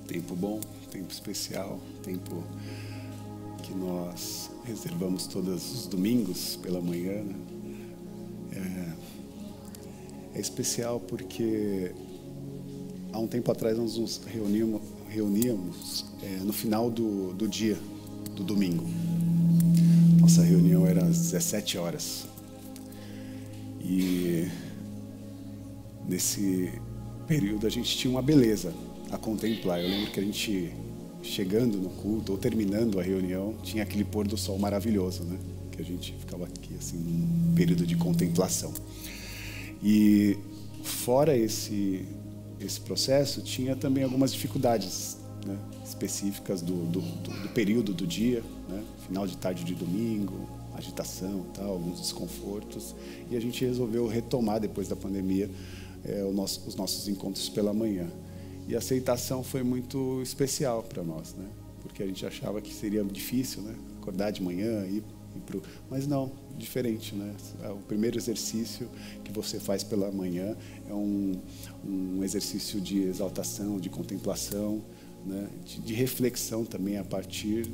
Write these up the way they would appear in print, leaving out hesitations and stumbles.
Tempo bom, tempo especial, tempo que nós reservamos todos os domingos pela manhã, né? É especial porque há um tempo atrás nós nos reuníamos no final do dia, do domingo. Nossa reunião era às 17 horas. E nesse período a gente tinha uma beleza a contemplar. Eu lembro que a gente, chegando no culto ou terminando a reunião, tinha aquele pôr do sol maravilhoso, né? Que a gente ficava aqui assim num período de contemplação. E fora esse processo, tinha também algumas dificuldades, né, específicas do período do dia, né? Final de tarde de domingo, agitação, tal, alguns desconfortos. E a gente resolveu retomar depois da pandemia os nossos encontros pela manhã. E a aceitação foi muito especial para nós, né? Porque a gente achava que seria difícil, né? Acordar de manhã e mas não, diferente, né? O primeiro exercício que você faz pela manhã é um exercício de exaltação, de contemplação, né? De reflexão também a partir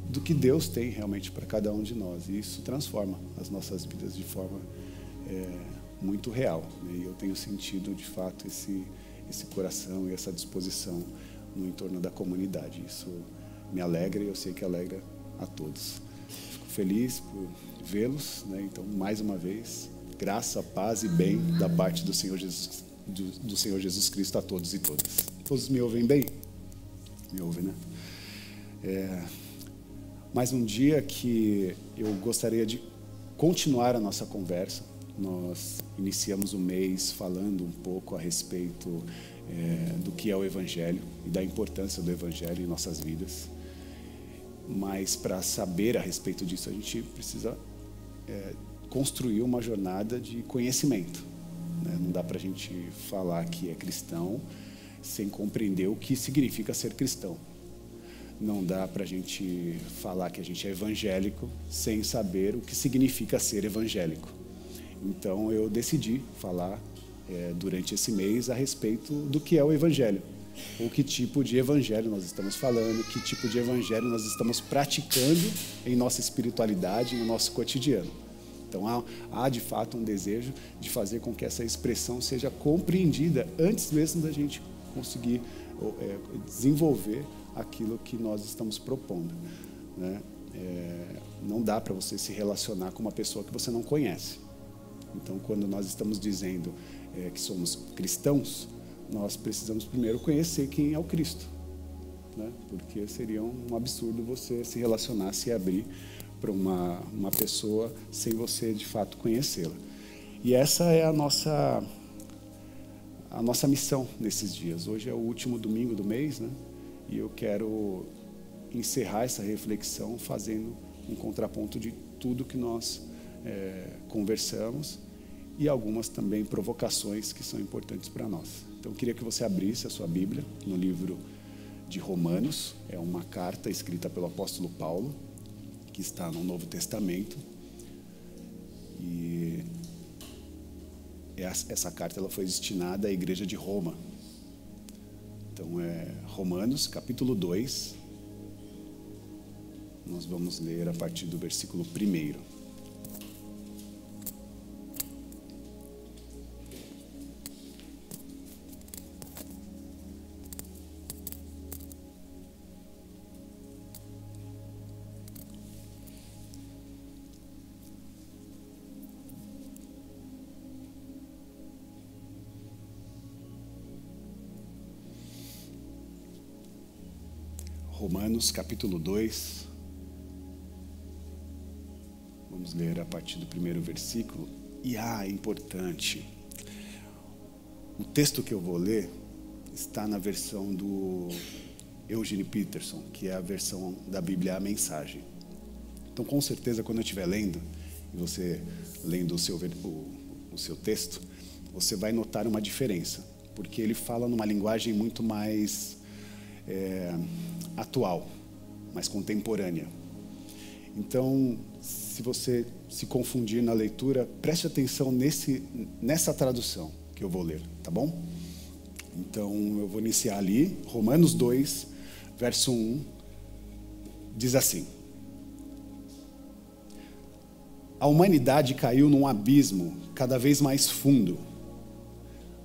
do que Deus tem realmente para cada um de nós. E isso transforma as nossas vidas de forma muito real, né? E eu tenho sentido, de fato, esse coração e essa disposição no entorno da comunidade. Isso me alegra e eu sei que alegra a todos. Fico feliz por vê-los, né? Então, mais uma vez, graça, paz e bem da parte do Senhor Jesus Cristo a todos e todas. Todos me ouvem bem? Me ouvem, né? Mais um dia que eu gostaria de continuar a nossa conversa. Nós iniciamos o mês falando um pouco a respeito do que é o Evangelho e da importância do Evangelho em nossas vidas. Mas para saber a respeito disso, a gente precisa construir uma jornada de conhecimento, né? Não dá para a gente falar que é cristão sem compreender o que significa ser cristão. Não dá para a gente falar que a gente é evangélico sem saber o que significa ser evangélico. Então, eu decidi falar durante esse mês a respeito do que é o Evangelho. Ou que tipo de Evangelho nós estamos falando, que tipo de Evangelho nós estamos praticando em nossa espiritualidade, em nosso cotidiano. Então, há de fato um desejo de fazer com que essa expressão seja compreendida antes mesmo da gente conseguir desenvolver aquilo que nós estamos propondo, né? Não dá para você se relacionar com uma pessoa que você não conhece. Então, quando nós estamos dizendo que somos cristãos, nós precisamos primeiro conhecer quem é o Cristo, né? Porque seria um absurdo você se relacionar, se abrir para uma pessoa sem você, de fato, conhecê-la. E essa é a nossa missão nesses dias. Hoje é o último domingo do mês, né? E eu quero encerrar essa reflexão fazendo um contraponto de tudo que nós conversamos e algumas também provocações que são importantes para nós. Então, eu queria que você abrisse a sua Bíblia no livro de Romanos. É uma carta escrita pelo apóstolo Paulo, que está no Novo Testamento. E essa carta ela foi destinada à igreja de Roma. Então, Romanos, capítulo 2. Nós vamos ler a partir do versículo 1. Romanos, capítulo 2. Vamos ler a partir do 1º versículo. E é importante. O texto que eu vou ler está na versão do Eugene Peterson, que é a versão da Bíblia A Mensagem. Então, com certeza, quando eu estiver lendo, e você lendo o seu texto, você vai notar uma diferença, porque ele fala numa linguagem muito mais atual, mais contemporânea. Então, se você se confundir na leitura, preste atenção nessa tradução que eu vou ler, tá bom? Então, eu vou iniciar ali. Romanos 2, verso 1, diz assim: a humanidade caiu num abismo cada vez mais fundo.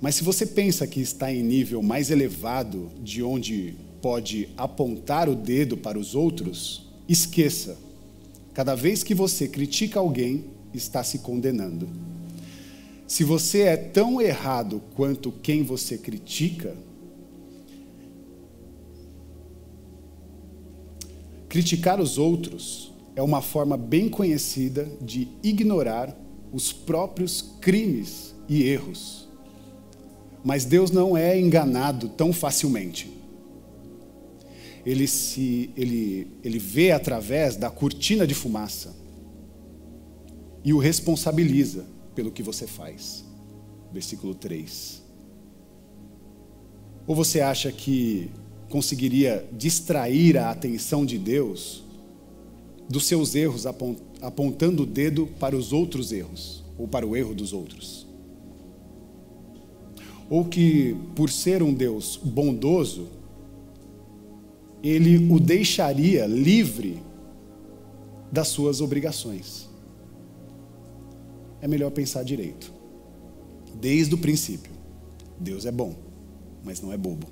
Mas se você pensa que está em nível mais elevado de onde pode apontar o dedo para os outros, esqueça. Cada vez que você critica alguém, está se condenando. Se você é tão errado quanto quem você critica, criticar os outros é uma forma bem conhecida de ignorar os próprios crimes e erros. Mas Deus não é enganado tão facilmente. Ele vê através da cortina de fumaça e o responsabiliza pelo que você faz. Versículo 3. Ou você acha que conseguiria distrair a atenção de Deus dos seus erros, apontando o dedo para os outros erros, ou para o erro dos outros? Ou que, por ser um Deus bondoso, Ele o deixaria livre das suas obrigações? É melhor pensar direito. Desde o princípio, Deus é bom, mas não é bobo.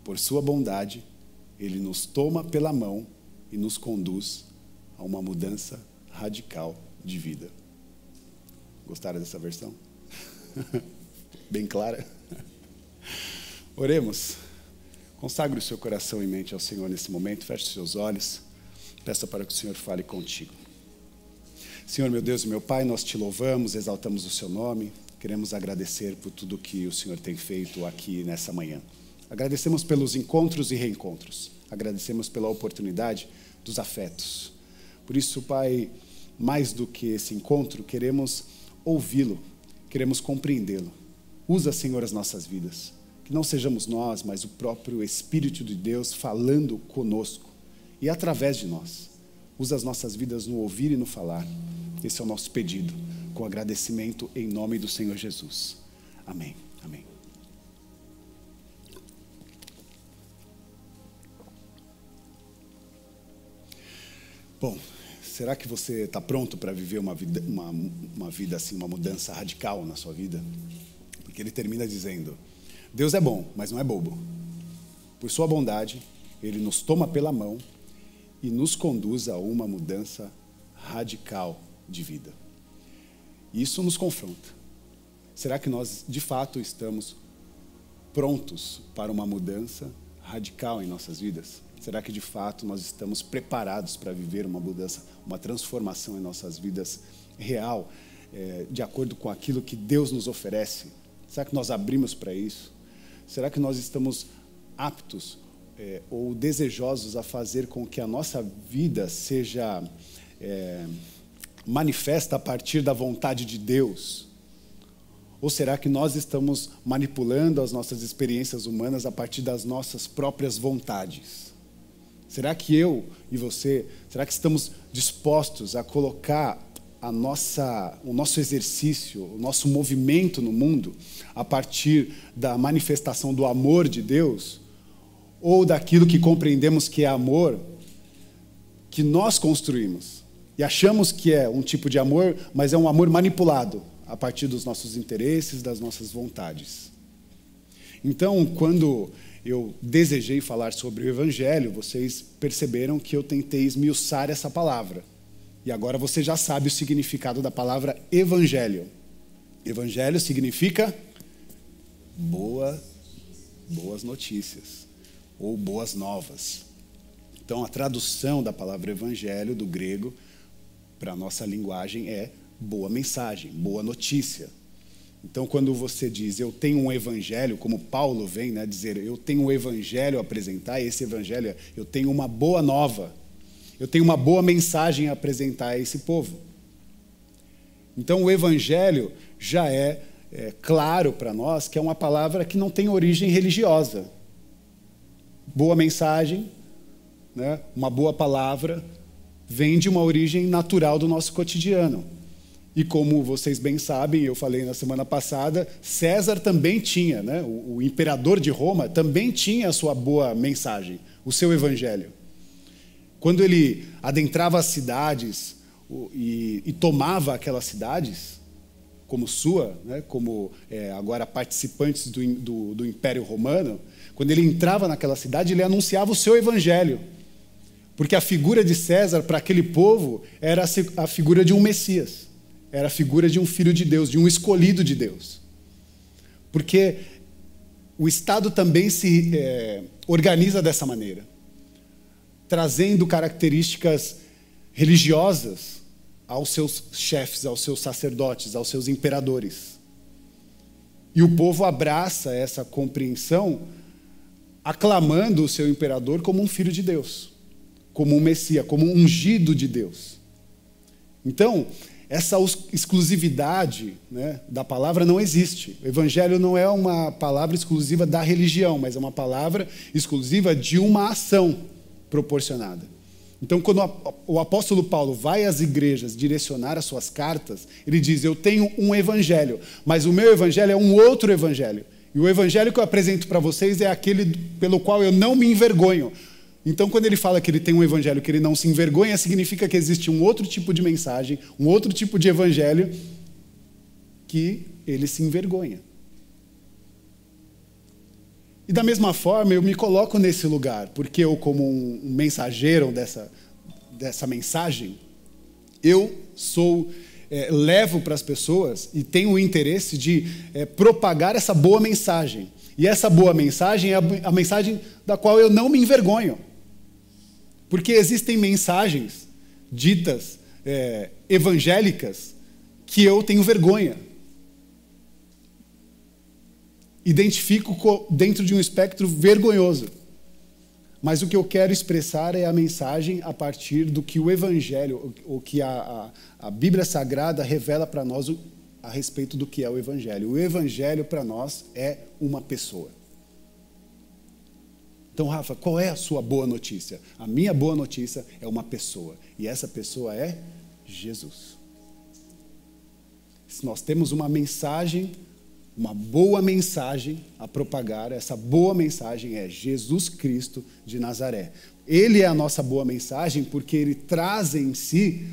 Por sua bondade, Ele nos toma pela mão e nos conduz a uma mudança radical de vida. Gostaram dessa versão? Bem clara? Oremos. Consagre o seu coração e mente ao Senhor nesse momento. Feche os seus olhos. Peça para que o Senhor fale contigo. Senhor, meu Deus e meu Pai, nós te louvamos, exaltamos o seu nome. Queremos agradecer por tudo que o Senhor tem feito aqui nessa manhã. Agradecemos pelos encontros e reencontros. Agradecemos pela oportunidade dos afetos. Por isso, Pai, mais do que esse encontro, queremos ouvi-lo, queremos compreendê-lo. Usa, Senhor, as nossas vidas. Que não sejamos nós, mas o próprio Espírito de Deus falando conosco e através de nós. Usa as nossas vidas no ouvir e no falar. Esse é o nosso pedido, com agradecimento em nome do Senhor Jesus. Amém. Amém. Bom, será que você está pronto para viver uma vida assim, uma mudança radical na sua vida? Porque ele termina dizendo: Deus é bom, mas não é bobo. Por sua bondade, Ele nos toma pela mão e nos conduz a uma mudança radical de vida. Isso nos confronta. Será que nós, de fato, estamos prontos para uma mudança radical em nossas vidas? Será que, de fato, nós estamos preparados para viver uma mudança, uma transformação em nossas vidas real, de acordo com aquilo que Deus nos oferece? Será que nós abrimos para isso? Será que nós estamos aptos ou desejosos a fazer com que a nossa vida seja manifesta a partir da vontade de Deus? Ou será que nós estamos manipulando as nossas experiências humanas a partir das nossas próprias vontades? Será que eu e você, será que estamos dispostos a colocar o nosso exercício, o nosso movimento no mundo a partir da manifestação do amor de Deus, ou daquilo que compreendemos que é amor, que nós construímos e achamos que é um tipo de amor, mas é um amor manipulado a partir dos nossos interesses, das nossas vontades? Então, quando eu desejei falar sobre o Evangelho, vocês perceberam que eu tentei esmiuçar essa palavra. E agora você já sabe o significado da palavra Evangelho. Evangelho significa boas notícias ou boas novas. Então, a tradução da palavra Evangelho do grego para a nossa linguagem é boa mensagem, boa notícia. Então, quando você diz, eu tenho um evangelho, como Paulo vem dizer, eu tenho um evangelho a apresentar, esse evangelho, eu tenho uma boa nova, eu tenho uma boa mensagem a apresentar a esse povo. Então, o evangelho já é claro para nós que é uma palavra que não tem origem religiosa. Boa mensagem, uma boa palavra, vem de uma origem natural do nosso cotidiano. E como vocês bem sabem, eu falei na semana passada, César também tinha, né? O imperador de Roma também tinha a sua boa mensagem, o seu evangelho. Quando ele adentrava as cidades e tomava aquelas cidades como sua, né? Como agora participantes do Império Romano, quando ele entrava naquela cidade, ele anunciava o seu evangelho. Porque a figura de César, para aquele povo, era a figura de um Messias. Era a figura de um filho de Deus, de um escolhido de Deus. Porque o Estado também se organiza dessa maneira, trazendo características religiosas aos seus chefes, aos seus sacerdotes, aos seus imperadores. E o povo abraça essa compreensão, aclamando o seu imperador como um filho de Deus, como um Messias, como um ungido de Deus. Então, essa exclusividade, né, da palavra não existe. O evangelho não é uma palavra exclusiva da religião, mas é uma palavra exclusiva de uma ação proporcionada. Então, quando o apóstolo Paulo vai às igrejas direcionar as suas cartas, ele diz: eu tenho um evangelho, mas o meu evangelho é um outro evangelho. E o evangelho que eu apresento para vocês é aquele pelo qual eu não me envergonho. Então, quando ele fala que ele tem um evangelho que ele não se envergonha, significa que existe um outro tipo de mensagem, um outro tipo de evangelho que ele se envergonha. E da mesma forma, eu me coloco nesse lugar, porque eu, como um mensageiro dessa mensagem, eu levo para as pessoas e tenho o interesse de propagar essa boa mensagem. E essa boa mensagem é a mensagem da qual eu não me envergonho. Porque existem mensagens ditas evangélicas que eu tenho vergonha. Identifico dentro de um espectro vergonhoso. Mas o que eu quero expressar é a mensagem a partir do que o evangelho, o que a Bíblia Sagrada revela para nós a respeito do que é o evangelho. O evangelho para nós é uma pessoa. Então, Rafa, qual é a sua boa notícia? A minha boa notícia é uma pessoa. E essa pessoa é Jesus. Se nós temos uma mensagem, uma boa mensagem a propagar, essa boa mensagem é Jesus Cristo de Nazaré. Ele é a nossa boa mensagem porque ele traz em si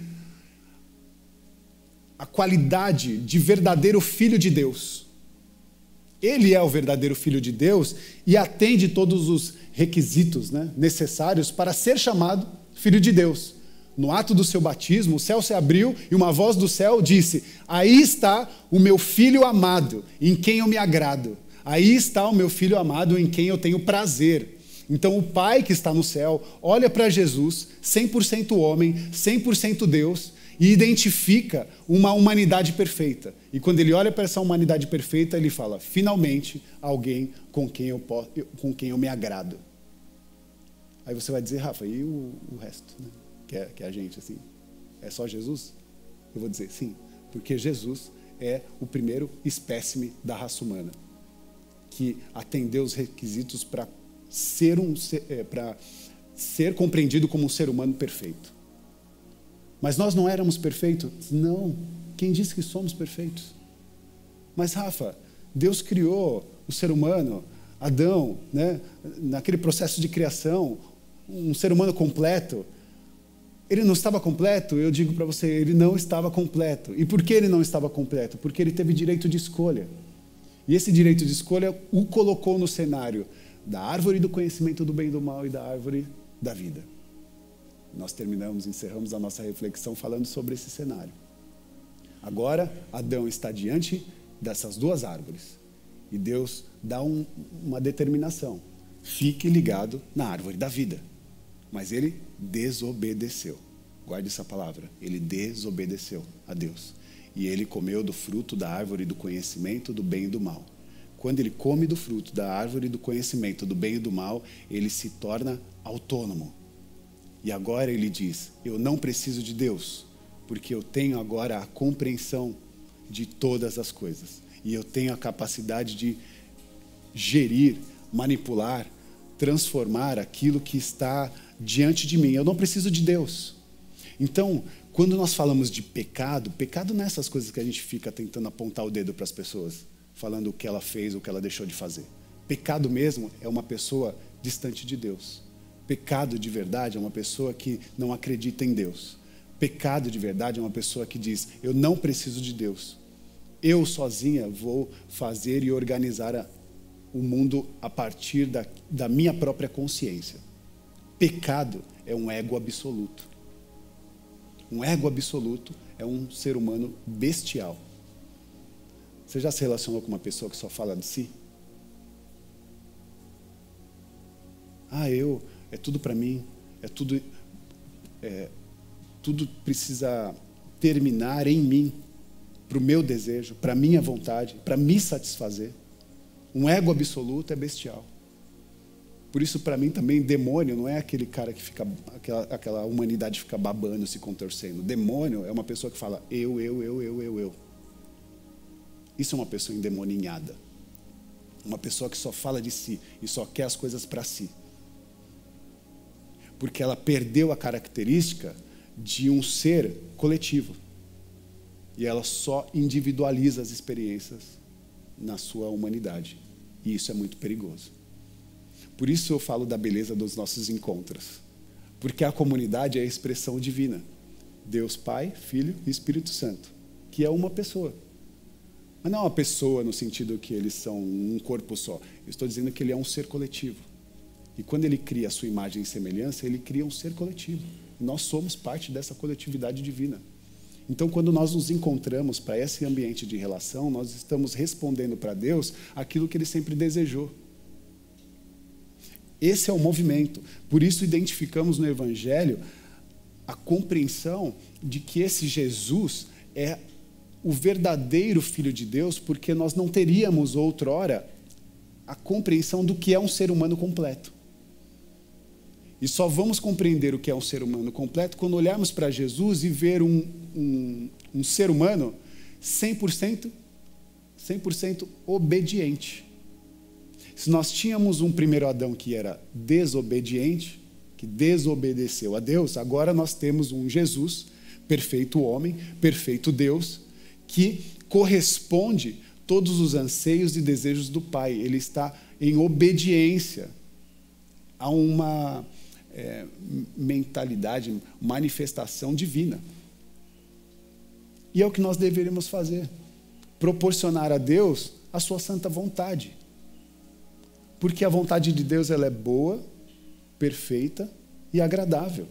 a qualidade de verdadeiro filho de Deus. Ele é o verdadeiro filho de Deus e atende todos os requisitos, né, necessários para ser chamado filho de Deus. No ato do seu batismo, o céu se abriu e uma voz do céu disse: aí está o meu filho amado, em quem eu me agrado. Aí está o meu filho amado, em quem eu tenho prazer. Então o Pai que está no céu olha para Jesus, 100% homem, 100% Deus, e identifica uma humanidade perfeita. E quando ele olha para essa humanidade perfeita, ele fala: finalmente, alguém com quem eu me agrado. Aí você vai dizer: Rafa, e o resto, né? Que é a gente, assim, é só Jesus? Eu vou dizer sim, porque Jesus é o primeiro espécime da raça humana, que atendeu os requisitos para ser compreendido como um ser humano perfeito. Mas nós não éramos perfeitos? Não. Quem disse que somos perfeitos? Mas, Rafa, Deus criou o ser humano, Adão, né, naquele processo de criação, um ser humano completo. Ele não estava completo? Eu digo para você, ele não estava completo. E por que ele não estava completo? Porque ele teve direito de escolha. E esse direito de escolha o colocou no cenário da árvore do conhecimento do bem e do mal e da árvore da vida. Nós encerramos a nossa reflexão falando sobre esse cenário. Agora, Adão está diante dessas duas árvores. E Deus dá uma determinação. Fique ligado na árvore da vida. Mas ele desobedeceu. Guarde essa palavra. Ele desobedeceu a Deus. E ele comeu do fruto da árvore do conhecimento do bem e do mal. Quando ele come do fruto da árvore do conhecimento do bem e do mal, ele se torna autônomo. E agora ele diz: eu não preciso de Deus, porque eu tenho agora a compreensão de todas as coisas. E eu tenho a capacidade de gerir, manipular, transformar aquilo que está diante de mim. Eu não preciso de Deus. Então, Quando nós falamos de pecado, pecado não é essas coisas que a gente fica tentando apontar o dedo para as pessoas, falando o que ela fez, o que ela deixou de fazer. Pecado mesmo é uma pessoa distante de Deus. Pecado de verdade é uma pessoa que não acredita em Deus. Pecado de verdade é uma pessoa que diz: eu não preciso de Deus. Eu sozinha vou fazer e organizar o mundo a partir da minha própria consciência. Pecado é um ego absoluto. Um ego absoluto é um ser humano bestial. Você já se relacionou com uma pessoa que só fala de si? É tudo para mim, tudo precisa terminar em mim, para o meu desejo, para a minha vontade, para me satisfazer. Um ego absoluto é bestial. Por isso, para mim também, demônio não é aquele cara que fica, aquela humanidade fica babando, se contorcendo. Demônio é uma pessoa que fala eu. Isso é uma pessoa endemoninhada. Uma pessoa que só fala de si e só quer as coisas para si. Porque ela perdeu a característica de um ser coletivo. E ela só individualiza as experiências na sua humanidade. E isso é muito perigoso. Por isso eu falo da beleza dos nossos encontros. Porque a comunidade é a expressão divina. Deus Pai, Filho e Espírito Santo. Que é uma pessoa. Mas não é uma pessoa no sentido que eles são um corpo só. Eu estou dizendo que ele é um ser coletivo. E quando ele cria a sua imagem e semelhança, ele cria um ser coletivo. E nós somos parte dessa coletividade divina. Então, quando nós nos encontramos para esse ambiente de relação, nós estamos respondendo para Deus aquilo que Ele sempre desejou. Esse é o movimento. Por isso, identificamos no Evangelho a compreensão de que esse Jesus é o verdadeiro Filho de Deus, porque nós não teríamos outrora a compreensão do que é um ser humano completo. E só vamos compreender o que é um ser humano completo quando olharmos para Jesus e ver um ser humano 100% obediente. Se nós tínhamos um primeiro Adão que era desobediente, que desobedeceu a Deus, agora nós temos um Jesus, perfeito homem, perfeito Deus, que corresponde todos os anseios e desejos do Pai. Ele está em obediência a uma mentalidade, manifestação divina. E é o que nós deveríamos fazer. Proporcionar a Deus a sua santa vontade. Porque a vontade de Deus ela é boa, perfeita e agradável.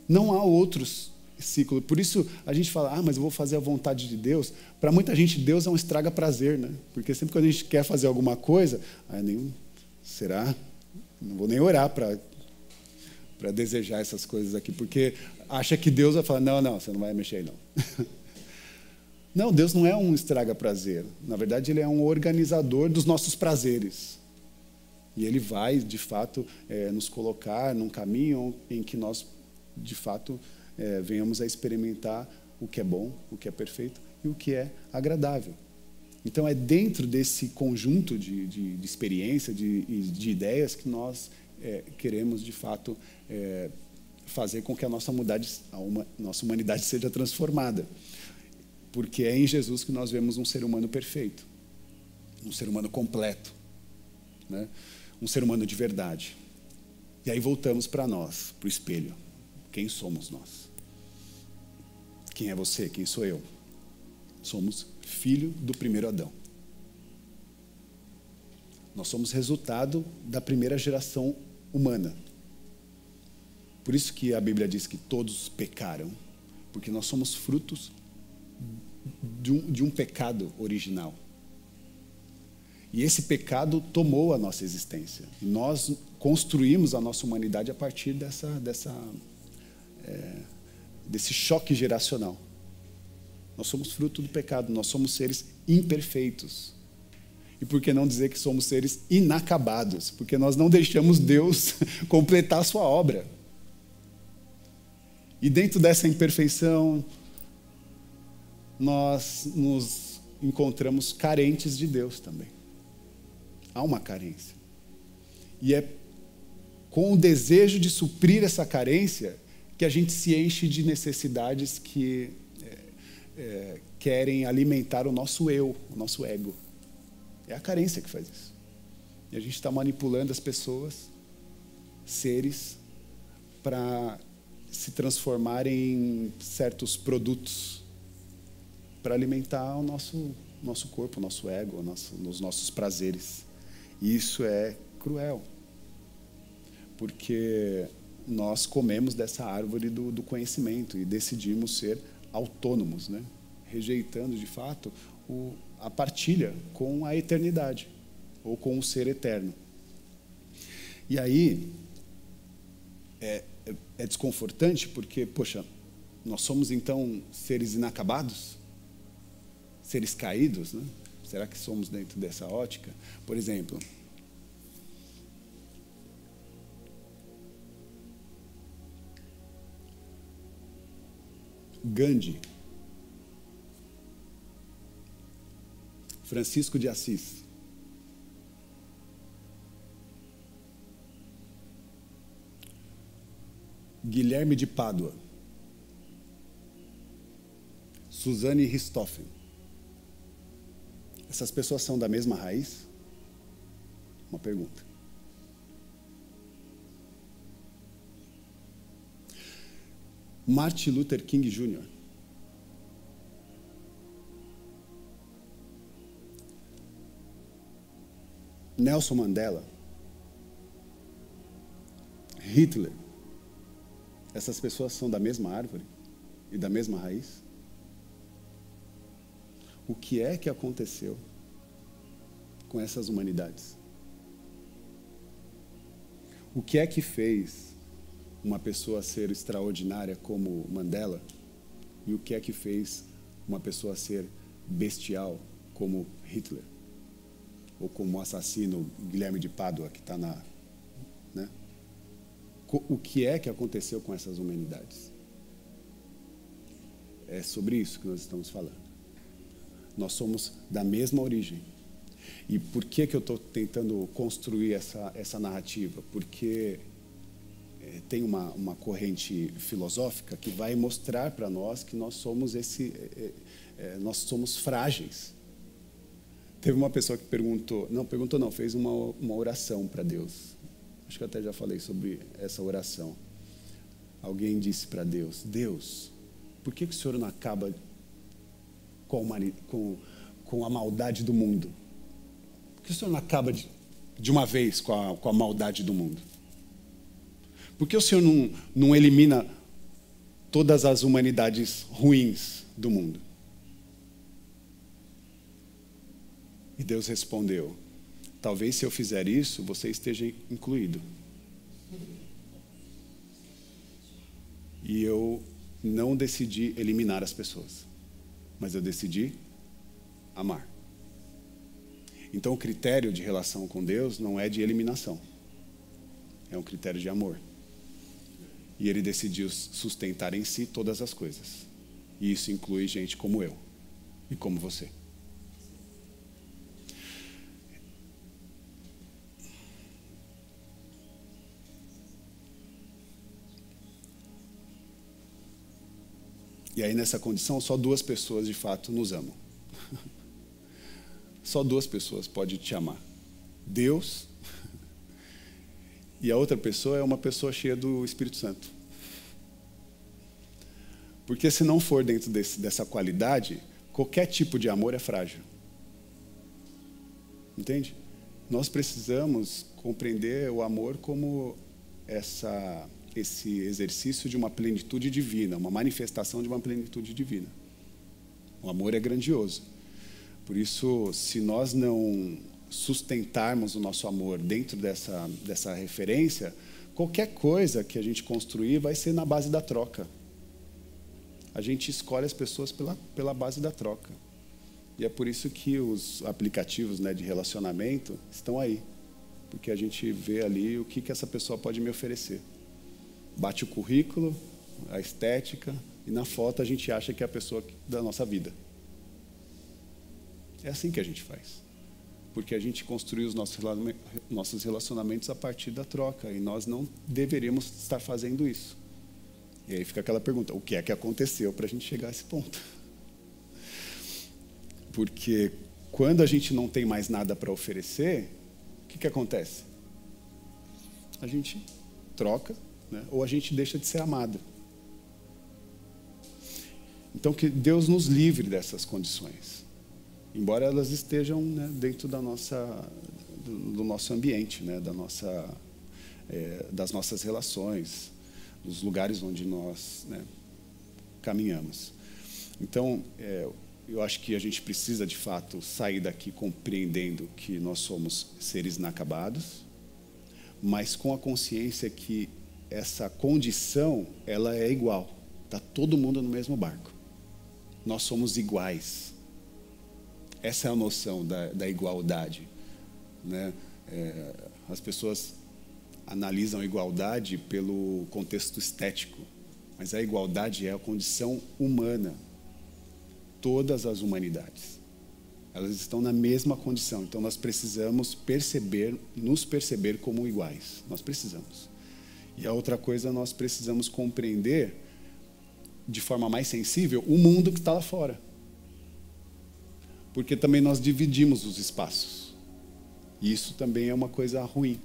Não há outros ciclos. Por isso a gente fala, mas eu vou fazer a vontade de Deus. Para muita gente, Deus é um estraga-prazer, né? Porque sempre que a gente quer fazer alguma coisa, será? Não vou nem orar para desejar essas coisas aqui, porque acha que Deus vai falar, não, você não vai mexer aí, não. Não, Deus não é um estraga-prazer. Na verdade, Ele é um organizador dos nossos prazeres. E Ele vai, de fato, nos colocar num caminho em que nós, de fato, venhamos a experimentar o que é bom, o que é perfeito e o que é agradável. Então, é dentro desse conjunto de experiência, de ideias que nós queremos, de fato, fazer com que a nossa humanidade seja transformada. Porque é em Jesus que nós vemos um ser humano perfeito, um ser humano completo, né? Um ser humano de verdade. E aí voltamos para nós, para o espelho. Quem somos nós? Quem é você? Quem sou eu? Somos filho do primeiro Adão. Nós somos resultado da primeira geração humana. Por isso que a Bíblia diz que todos pecaram, porque nós somos frutos de um pecado original. E esse pecado tomou a nossa existência. E nós construímos a nossa humanidade a partir desse choque geracional. Nós somos fruto do pecado, nós somos seres imperfeitos. E por que não dizer que somos seres inacabados? Porque nós não deixamos Deus completar a sua obra. E dentro dessa imperfeição, nós nos encontramos carentes de Deus também. Há uma carência. E é com o desejo de suprir essa carência que a gente se enche de necessidades que querem alimentar o nosso eu, o nosso ego. É a carência que faz isso. E a gente está manipulando as pessoas, seres, para se transformar em certos produtos para alimentar o nosso corpo, o nosso ego, os nossos prazeres. E isso é cruel, porque nós comemos dessa árvore do conhecimento e decidimos ser autônomos, né? Rejeitando, de fato, a partilha com a eternidade, ou com o ser eterno. E aí, é desconfortante, porque, poxa, nós somos, então, seres inacabados? Seres caídos, né? Será que somos dentro dessa ótica? Por exemplo, Gandhi, Francisco de Assis, Guilherme de Pádua, Suzanne Richthofen. Essas pessoas são da mesma raiz? Uma pergunta. Martin Luther King Jr. Nelson Mandela. Hitler. Essas pessoas são da mesma árvore e da mesma raiz? O que é que aconteceu com essas humanidades? O que é que fez uma pessoa ser extraordinária como Mandela? E o que é que fez uma pessoa ser bestial como Hitler? Ou como o assassino Guilherme de Pádua, que está na... né? O que é que aconteceu com essas humanidades? É sobre isso que nós estamos falando. Nós somos da mesma origem. E por que eu estou tentando construir essa narrativa? Porque tem uma corrente filosófica que vai mostrar para nós que nós somos nós somos frágeis. Teve uma pessoa que fez uma oração para Deus. Acho que eu até já falei sobre essa oração. Alguém disse para Deus: Deus, por que o Senhor não acaba com a maldade do mundo? Por que o Senhor não acaba de uma vez com a maldade do mundo? Por que o Senhor não elimina todas as humanidades ruins do mundo? E Deus respondeu: talvez se eu fizer isso, você esteja incluído. E eu não decidi eliminar as pessoas, mas eu decidi amar. Então o critério de relação com Deus não é de eliminação, é um critério de amor. E ele decidiu sustentar em si todas as coisas. E isso inclui gente como eu e como você. E aí, nessa condição, só 2 pessoas, de fato, nos amam. Só 2 pessoas podem te amar. Deus e a outra pessoa é uma pessoa cheia do Espírito Santo. Porque se não for dentro dessa qualidade, qualquer tipo de amor é frágil. Entende? Nós precisamos compreender o amor como esse exercício de uma plenitude divina, uma manifestação de uma plenitude divina. O amor é grandioso. Por isso, se nós não sustentarmos o nosso amor dentro dessa referência, qualquer coisa que a gente construir vai ser na base da troca. A gente escolhe as pessoas pela base da troca. E é por isso que os aplicativos, né, de relacionamento estão aí. Porque a gente vê ali o que essa pessoa pode me oferecer. Bate o currículo, a estética, e na foto a gente acha que é a pessoa da nossa vida. É assim que a gente faz. Porque a gente construiu os nossos relacionamentos a partir da troca, e nós não deveríamos estar fazendo isso. E aí fica aquela pergunta, o que é que aconteceu para a gente chegar a esse ponto? Porque quando a gente não tem mais nada para oferecer, o que acontece? A gente troca, né? Ou a gente deixa de ser amado. Então, que Deus nos livre dessas condições. Embora elas estejam, né, dentro do nosso ambiente, né, das nossas relações, dos lugares onde nós, né, caminhamos. Então, eu acho que a gente precisa, de fato, sair daqui compreendendo que nós somos seres inacabados, mas com a consciência que essa condição, ela é igual. Está todo mundo no mesmo barco. Nós somos iguais. Essa é a noção da igualdade, né? As pessoas analisam a igualdade pelo contexto estético, mas a igualdade é a condição humana. Todas as humanidades, elas estão na mesma condição. Então, nós precisamos nos perceber como iguais. Nós precisamos. E a outra coisa, nós precisamos compreender de forma mais sensível o mundo que está lá fora. Porque também nós dividimos os espaços. E isso também é uma coisa ruim.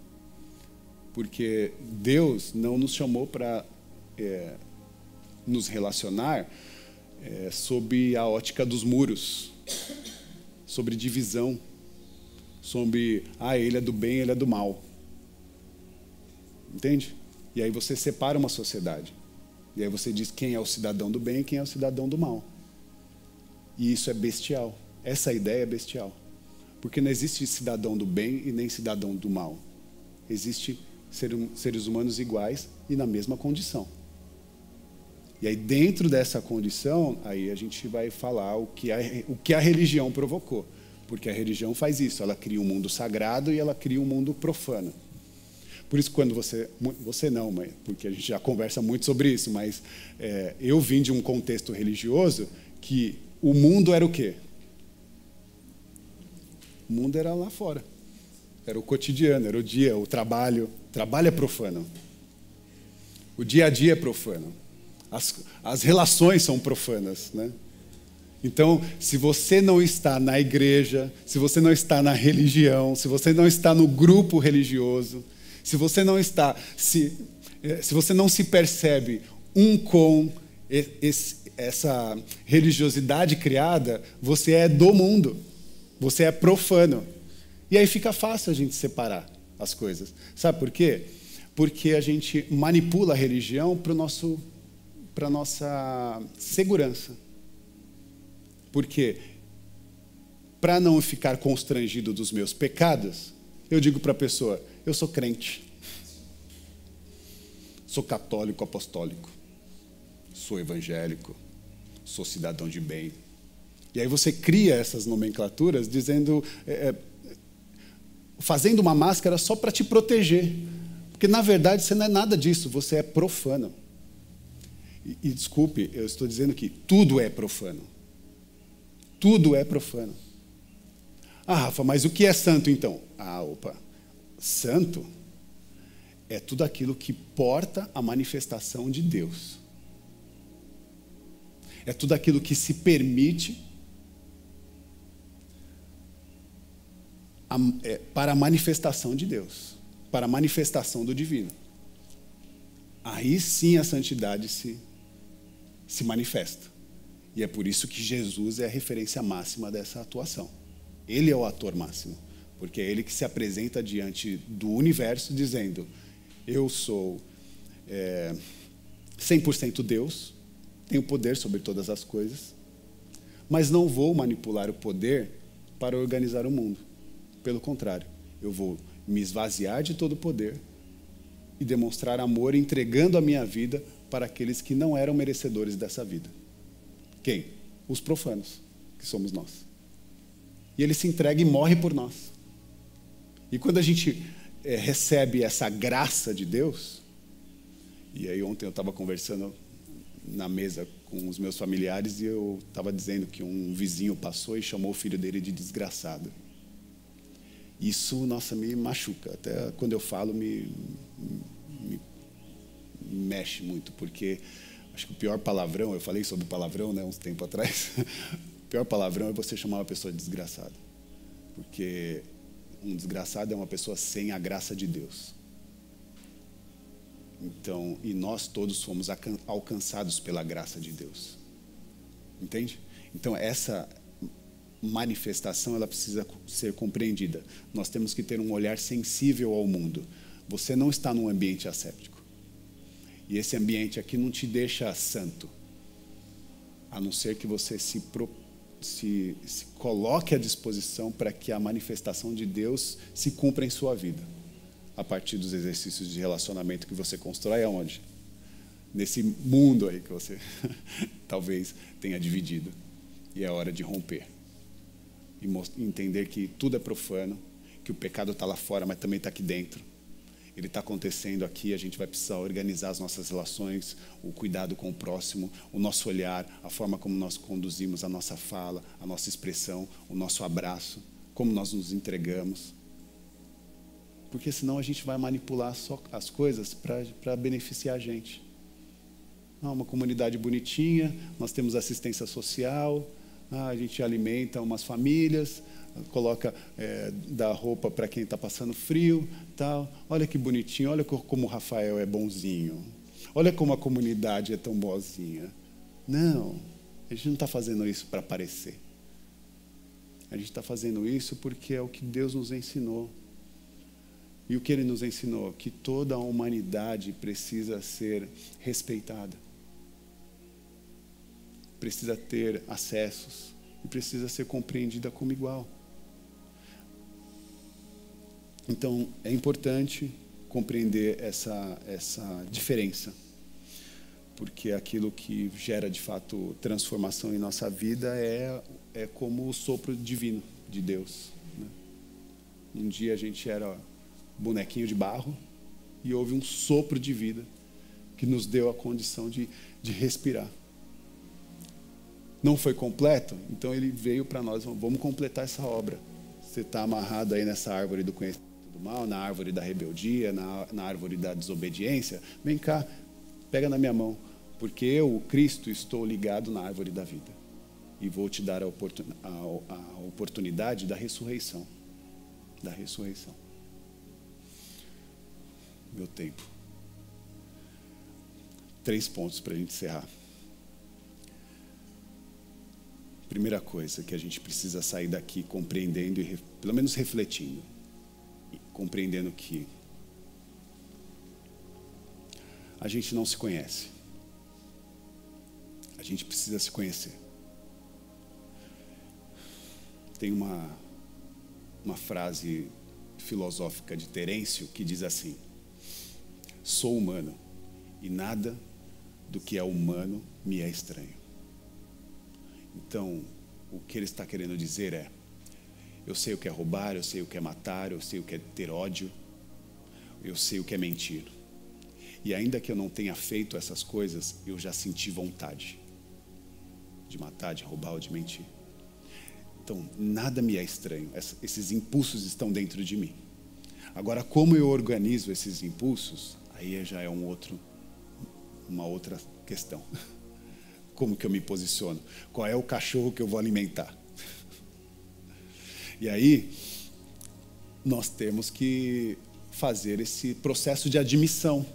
Porque Deus não nos chamou para nos relacionar sob a ótica dos muros, sobre divisão, sobre, ele é do bem, ele é do mal. Entende? E aí você separa uma sociedade. E aí você diz quem é o cidadão do bem e quem é o cidadão do mal. E isso é bestial. Essa ideia é bestial. Porque não existe cidadão do bem e nem cidadão do mal. Existe seres humanos iguais e na mesma condição. E aí, dentro dessa condição, aí a gente vai falar o que a religião provocou. Porque a religião faz isso, ela cria um mundo sagrado e ela cria um mundo profano. Por isso, quando você não, mãe, porque a gente já conversa muito sobre isso, mas eu vim de um contexto religioso que o mundo era o quê? O mundo era lá fora. Era o cotidiano, era o dia, o trabalho. O trabalho é profano. O dia a dia é profano. As relações são profanas, né? Então, se você não está na igreja, se você não está na religião, se você não está no grupo religioso, se você não está, se você não se percebe com essa religiosidade criada, você é do mundo, você é profano. E aí fica fácil a gente separar as coisas. Sabe por quê? Porque a gente manipula a religião para a nossa segurança. Porque, para não ficar constrangido dos meus pecados, eu digo para a pessoa, eu sou crente, sou católico apostólico, sou evangélico, sou cidadão de bem. E aí você cria essas nomenclaturas dizendo, fazendo uma máscara só para te proteger. Porque, na verdade, você não é nada disso, você é profano. E desculpe, eu estou dizendo que tudo é profano. Tudo é profano. Rafa, mas o que é santo, então? Santo é tudo aquilo que porta a manifestação de Deus. É tudo aquilo que se permite para a manifestação de Deus, para a manifestação do divino. Aí sim a santidade se manifesta. E é por isso que Jesus é a referência máxima dessa atuação. Ele é o ator máximo, porque é ele que se apresenta diante do universo dizendo, eu sou 100% Deus, tenho poder sobre todas as coisas, mas não vou manipular o poder para organizar o mundo. Pelo contrário, eu vou me esvaziar de todo o poder e demonstrar amor entregando a minha vida para aqueles que não eram merecedores dessa vida. Quem? Os profanos, que somos nós. E ele se entrega e morre por nós. E quando a gente recebe essa graça de Deus, e aí ontem eu estava conversando na mesa com os meus familiares e eu estava dizendo que um vizinho passou e chamou o filho dele de desgraçado. Isso, nossa, me machuca. Até quando eu falo, me mexe muito, porque Acho que o pior palavrão, eu falei sobre palavrão, né, uns tempo atrás. O pior palavrão é você chamar uma pessoa de desgraçada. Porque um desgraçado é uma pessoa sem a graça de Deus. Então, e nós todos fomos alcançados pela graça de Deus. Entende? Então, essa manifestação, ela precisa ser compreendida. Nós temos que ter um olhar sensível ao mundo. Você não está num ambiente asséptico. E esse ambiente aqui não te deixa santo. A não ser que você se coloque à disposição para que a manifestação de Deus se cumpra em sua vida. A partir dos exercícios de relacionamento que você constrói aonde? Nesse mundo aí que você talvez tenha dividido. E é hora de romper. E entender que tudo é profano, que o pecado está lá fora, mas também está aqui dentro. Ele está acontecendo aqui, a gente vai precisar organizar as nossas relações, o cuidado com o próximo, o nosso olhar, a forma como nós conduzimos a nossa fala, a nossa expressão, o nosso abraço, como nós nos entregamos. Porque senão a gente vai manipular só as coisas para beneficiar a gente. Uma comunidade bonitinha, nós temos assistência social, a gente alimenta umas famílias, coloca, dá roupa para quem está passando frio, tal. Olha que bonitinho, olha como o Rafael é bonzinho. Olha como a comunidade é tão boazinha. Não, a gente não está fazendo isso para aparecer. A gente está fazendo isso porque é o que Deus nos ensinou. E o que Ele nos ensinou? Que toda a humanidade precisa ser respeitada. Precisa ter acessos. E precisa ser compreendida como igual. Então, é importante compreender essa diferença. Porque aquilo que gera, de fato, transformação em nossa vida é como o sopro divino de Deus. Né? Um dia a gente era bonequinho de barro e houve um sopro de vida que nos deu a condição de respirar. Não foi completo? Então ele veio para nós, vamos completar essa obra. Você está amarrado aí nessa árvore do conhecimento do mal, na árvore da rebeldia, na árvore da desobediência. Vem cá, pega na minha mão, porque eu, o Cristo, estou ligado na árvore da vida. E vou te dar a oportunidade da ressurreição. Da ressurreição. Meu tempo. 3 pontos para a gente encerrar. Primeira coisa que a gente precisa sair daqui compreendendo e pelo menos refletindo, compreendendo que a gente não se conhece. A gente precisa se conhecer. Tem uma frase filosófica de Terêncio que diz assim: sou humano e nada do que é humano me é estranho. Então, o que ele está querendo dizer é: eu sei o que é roubar, eu sei o que é matar, eu sei o que é ter ódio, eu sei o que é mentir. E ainda que eu não tenha feito essas coisas, eu já senti vontade de matar, de roubar ou de mentir. Então, nada me é estranho. Esses impulsos estão dentro de mim. Agora, como eu organizo esses impulsos, aí já é uma outra questão. Como que eu me posiciono? Qual é o cachorro que eu vou alimentar? E aí, nós temos que fazer esse processo de admissão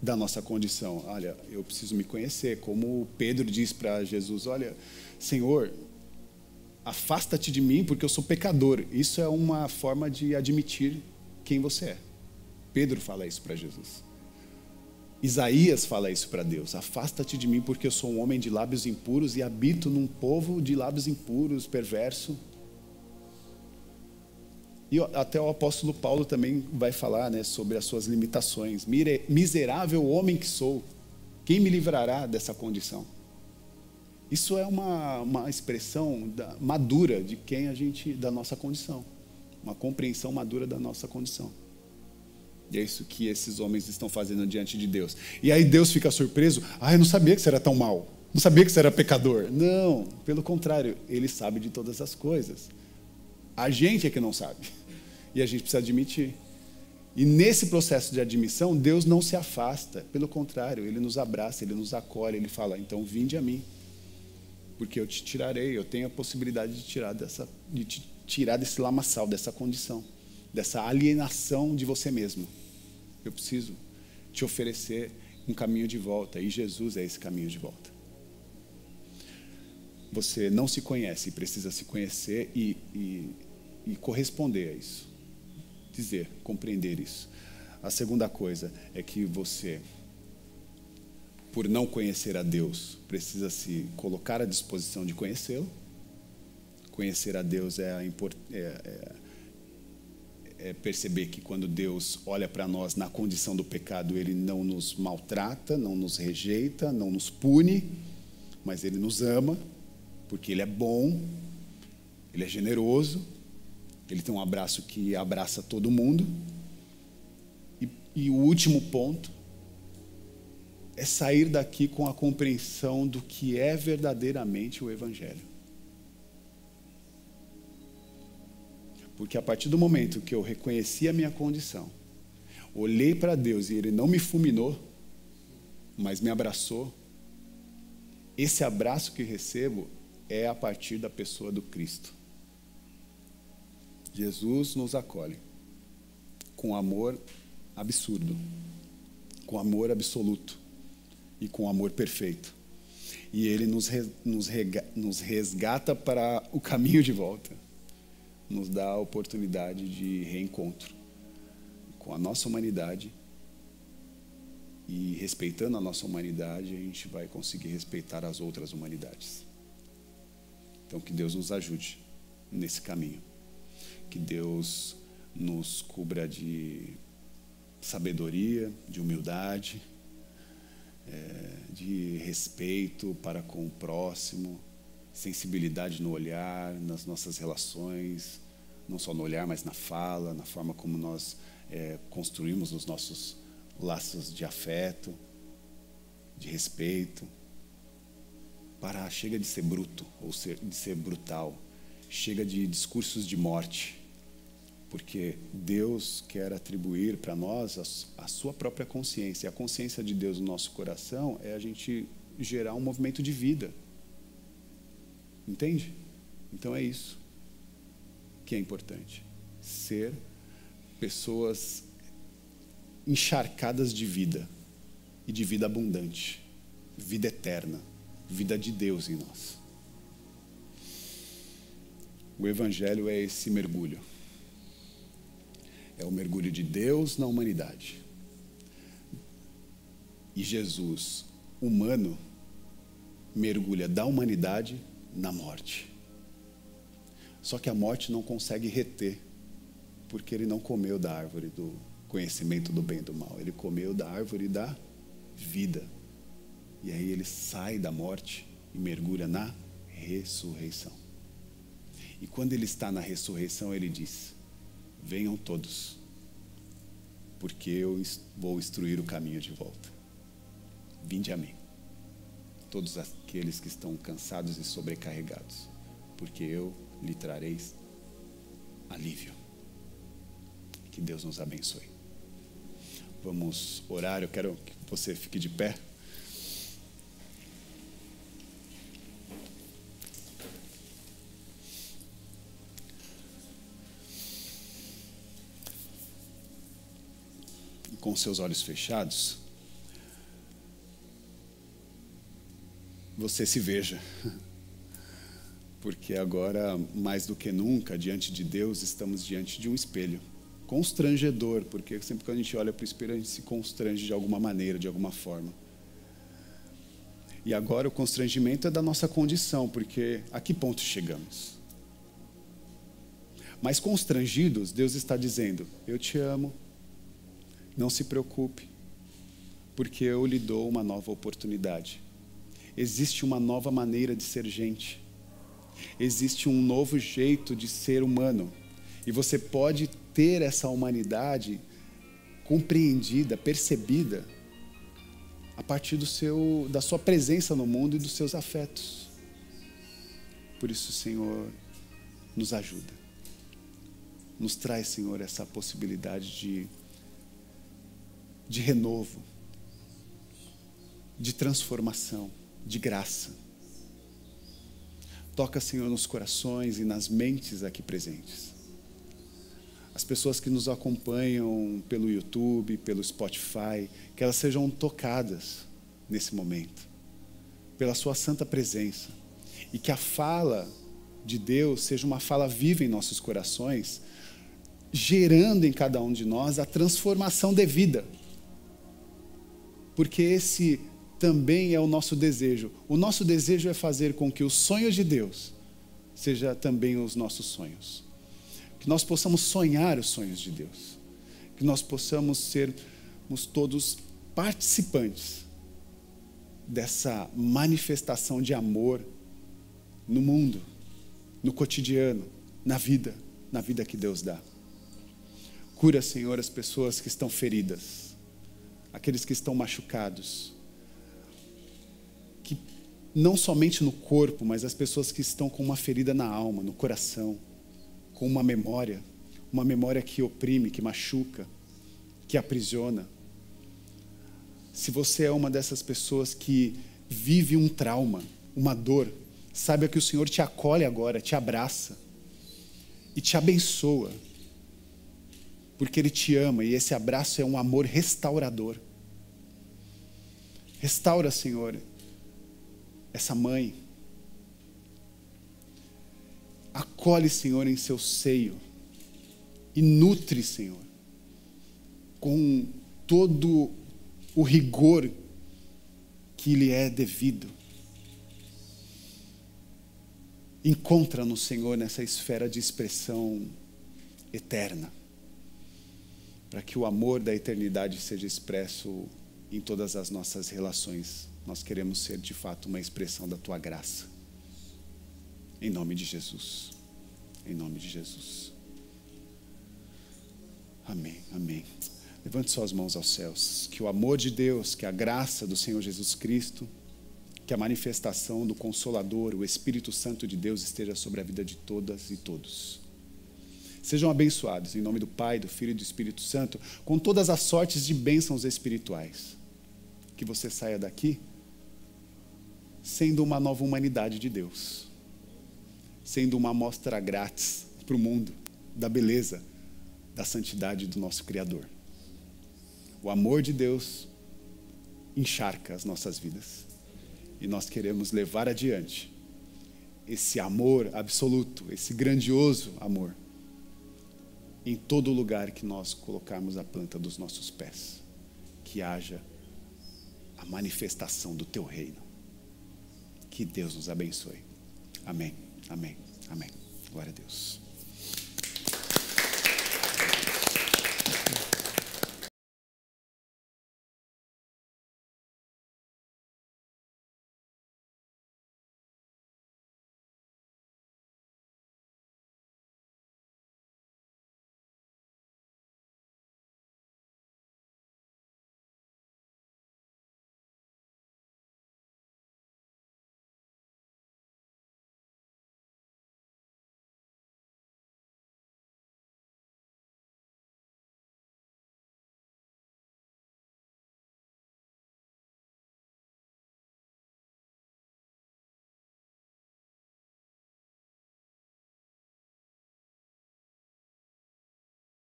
da nossa condição. Olha, eu preciso me conhecer. Como Pedro diz para Jesus: olha, Senhor, afasta-te de mim porque eu sou pecador. Isso é uma forma de admitir quem você é. Pedro fala isso para Jesus. Isaías fala isso para Deus: afasta-te de mim porque eu sou um homem de lábios impuros e habito num povo de lábios impuros, perverso. E até o apóstolo Paulo também vai falar, né, sobre as suas limitações. Miserável homem que sou, quem me livrará dessa condição? Isso é uma expressão madura de da nossa condição, uma compreensão madura da nossa condição. E é isso que esses homens estão fazendo diante de Deus. E aí Deus fica surpreso: eu não sabia que você era tão mau, não sabia que você era pecador. Não, pelo contrário, Ele sabe de todas as coisas. A gente é que não sabe. E a gente precisa admitir. E nesse processo de admissão, Deus não se afasta. Pelo contrário, Ele nos abraça, Ele nos acolhe. Ele fala, então vinde a mim, porque eu te tirarei. Eu tenho a possibilidade de te tirar desse lamaçal, dessa condição, dessa alienação de você mesmo. Eu preciso te oferecer um caminho de volta. E Jesus é esse caminho de volta. Você não se conhece, precisa se conhecer e corresponder a isso. Dizer, compreender isso. A segunda coisa é que você, por não conhecer a Deus, precisa se colocar à disposição de conhecê-lo. Conhecer a Deus é perceber que quando Deus olha para nós na condição do pecado, Ele não nos maltrata, não nos rejeita, não nos pune, mas Ele nos ama, porque Ele é bom, Ele é generoso, Ele tem um abraço que abraça todo mundo. E o último ponto é sair daqui com a compreensão do que é verdadeiramente o Evangelho. Porque a partir do momento que eu reconheci a minha condição, olhei para Deus e Ele não me fulminou, mas me abraçou, esse abraço que recebo é a partir da pessoa do Cristo. Jesus nos acolhe com amor absurdo, com amor absoluto e com amor perfeito. E Ele nos resgata para o caminho de volta, nos dá a oportunidade de reencontro com a nossa humanidade. E respeitando a nossa humanidade, a gente vai conseguir respeitar as outras humanidades. Então, que Deus nos ajude nesse caminho. Que Deus nos cubra de sabedoria, de humildade, de respeito para com o próximo, sensibilidade no olhar, nas nossas relações, não só no olhar, mas na fala, na forma como nós construímos os nossos laços de afeto, de respeito. Chega de ser bruto, ou de ser brutal. Chega de discursos de morte, porque Deus quer atribuir para nós a sua própria consciência. A consciência de Deus no nosso coração é a gente gerar um movimento de vida. Entende? Então é isso que é importante. Ser pessoas encharcadas de vida, e de vida abundante, vida eterna, vida de Deus em nós. O Evangelho é esse mergulho. É o mergulho de Deus na humanidade. E Jesus, humano, mergulha da humanidade na morte. Só que a morte não consegue reter, porque Ele não comeu da árvore do conhecimento do bem e do mal. Ele comeu da árvore da vida. E aí Ele sai da morte e mergulha na ressurreição. E quando Ele está na ressurreição, Ele diz: venham todos, porque eu vou instruir o caminho de volta. Vinde a mim, todos aqueles que estão cansados e sobrecarregados, porque eu lhe trarei alívio. Que Deus nos abençoe. Vamos orar. Eu quero que você fique de pé. Com seus olhos fechados, você se veja, porque agora, mais do que nunca, diante de Deus, estamos diante de um espelho constrangedor, porque sempre que a gente olha para o espelho, a gente se constrange de alguma maneira, de alguma forma. E agora o constrangimento é da nossa condição, porque a que ponto chegamos? Mas constrangidos, Deus está dizendo: eu te amo, não se preocupe, porque eu lhe dou uma nova oportunidade. Existe uma nova maneira de ser gente. Existe um novo jeito de ser humano. E você pode ter essa humanidade compreendida, percebida, a partir da sua presença no mundo e dos seus afetos. Por isso, Senhor, nos ajuda. Nos traz, Senhor, essa possibilidade de de renovo, de transformação, de graça. Toca, Senhor, nos corações e nas mentes aqui presentes. As pessoas que nos acompanham pelo YouTube, pelo Spotify, que elas sejam tocadas nesse momento, pela sua santa presença, e que a fala de Deus seja uma fala viva em nossos corações, gerando em cada um de nós a transformação devida. Porque esse também é o nosso desejo. O nosso desejo é fazer com que os sonhos de Deus seja também os nossos sonhos. Que nós possamos sonhar os sonhos de Deus. Que nós possamos sermos todos participantes dessa manifestação de amor no mundo, no cotidiano, na vida que Deus dá. Cura, Senhor, as pessoas que estão feridas, aqueles que estão machucados, que não somente no corpo, mas as pessoas que estão com uma ferida na alma, no coração, com uma memória que oprime, que machuca, que aprisiona. Se você é uma dessas pessoas que vive um trauma, uma dor, saiba que o Senhor te acolhe agora, te abraça e te abençoa, porque Ele te ama, e esse abraço é um amor restaurador. Restaura, Senhor, essa mãe. Acolhe, Senhor, em seu seio e nutre, Senhor, com todo o rigor que lhe é devido. Encontra no Senhor nessa esfera de expressão eterna, para que o amor da eternidade seja expresso em todas as nossas relações. Nós queremos ser de fato uma expressão da Tua graça. Em nome de Jesus. Em nome de Jesus. Amém, amém. Levante suas mãos aos céus. Que o amor de Deus, que a graça do Senhor Jesus Cristo, que a manifestação do Consolador, o Espírito Santo de Deus, esteja sobre a vida de todas e todos. Sejam abençoados em nome do Pai, do Filho e do Espírito Santo, com todas as sortes de bênçãos espirituais. Que você saia daqui sendo uma nova humanidade de Deus, sendo uma amostra grátis para o mundo da beleza, da santidade do nosso Criador. O amor de Deus encharca as nossas vidas. E nós queremos levar adiante esse amor absoluto, esse grandioso amor, em todo lugar que nós colocarmos a planta dos nossos pés. Que haja a manifestação do Teu reino. Que Deus nos abençoe. Amém, amém, amém. Glória a Deus.